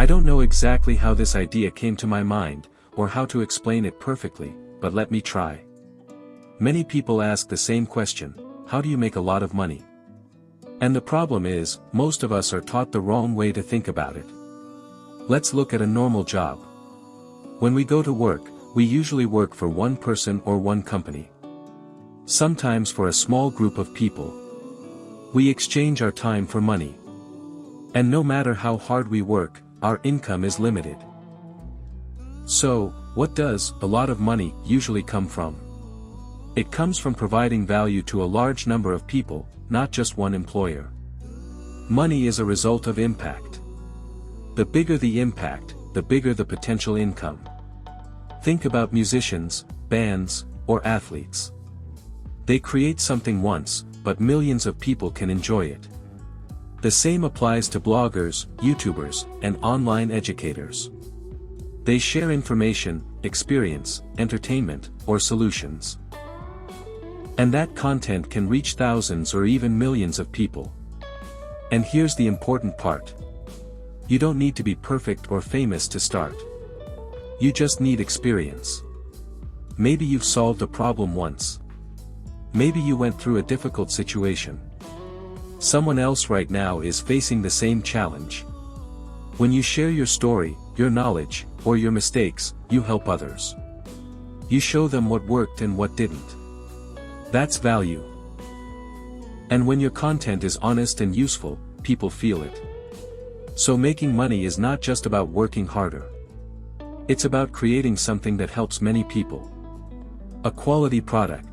I don't know exactly how this idea came to my mind, or how to explain it perfectly, but let me try. Many people ask the same question: how do you make a lot of money? And the problem is, most of us are taught the wrong way to think about it. Let's look at a normal job. When we go to work, we usually work for one person or one company. Sometimes for a small group of people. We exchange our time for money. And no matter how hard we work, our income is limited. So, what does a lot of money usually come from? It comes from providing value to a large number of people, not just one employer. Money is a result of impact. The bigger the impact, the bigger the potential income. Think about musicians, bands, or athletes. They create something once, but millions of people can enjoy it. The same applies to bloggers, YouTubers, and online educators. They share information, experience, entertainment, or solutions. And that content can reach thousands or even millions of people. And here's the important part. You don't need to be perfect or famous to start. You just need experience. Maybe you've solved a problem once. Maybe you went through a difficult situation. Someone else right now is facing the same challenge. When you share your story, your knowledge, or your mistakes, you help others. You show them what worked and what didn't. That's value. And when your content is honest and useful, people feel it. So making money is not just about working harder. It's about creating something that helps many people. A quality product.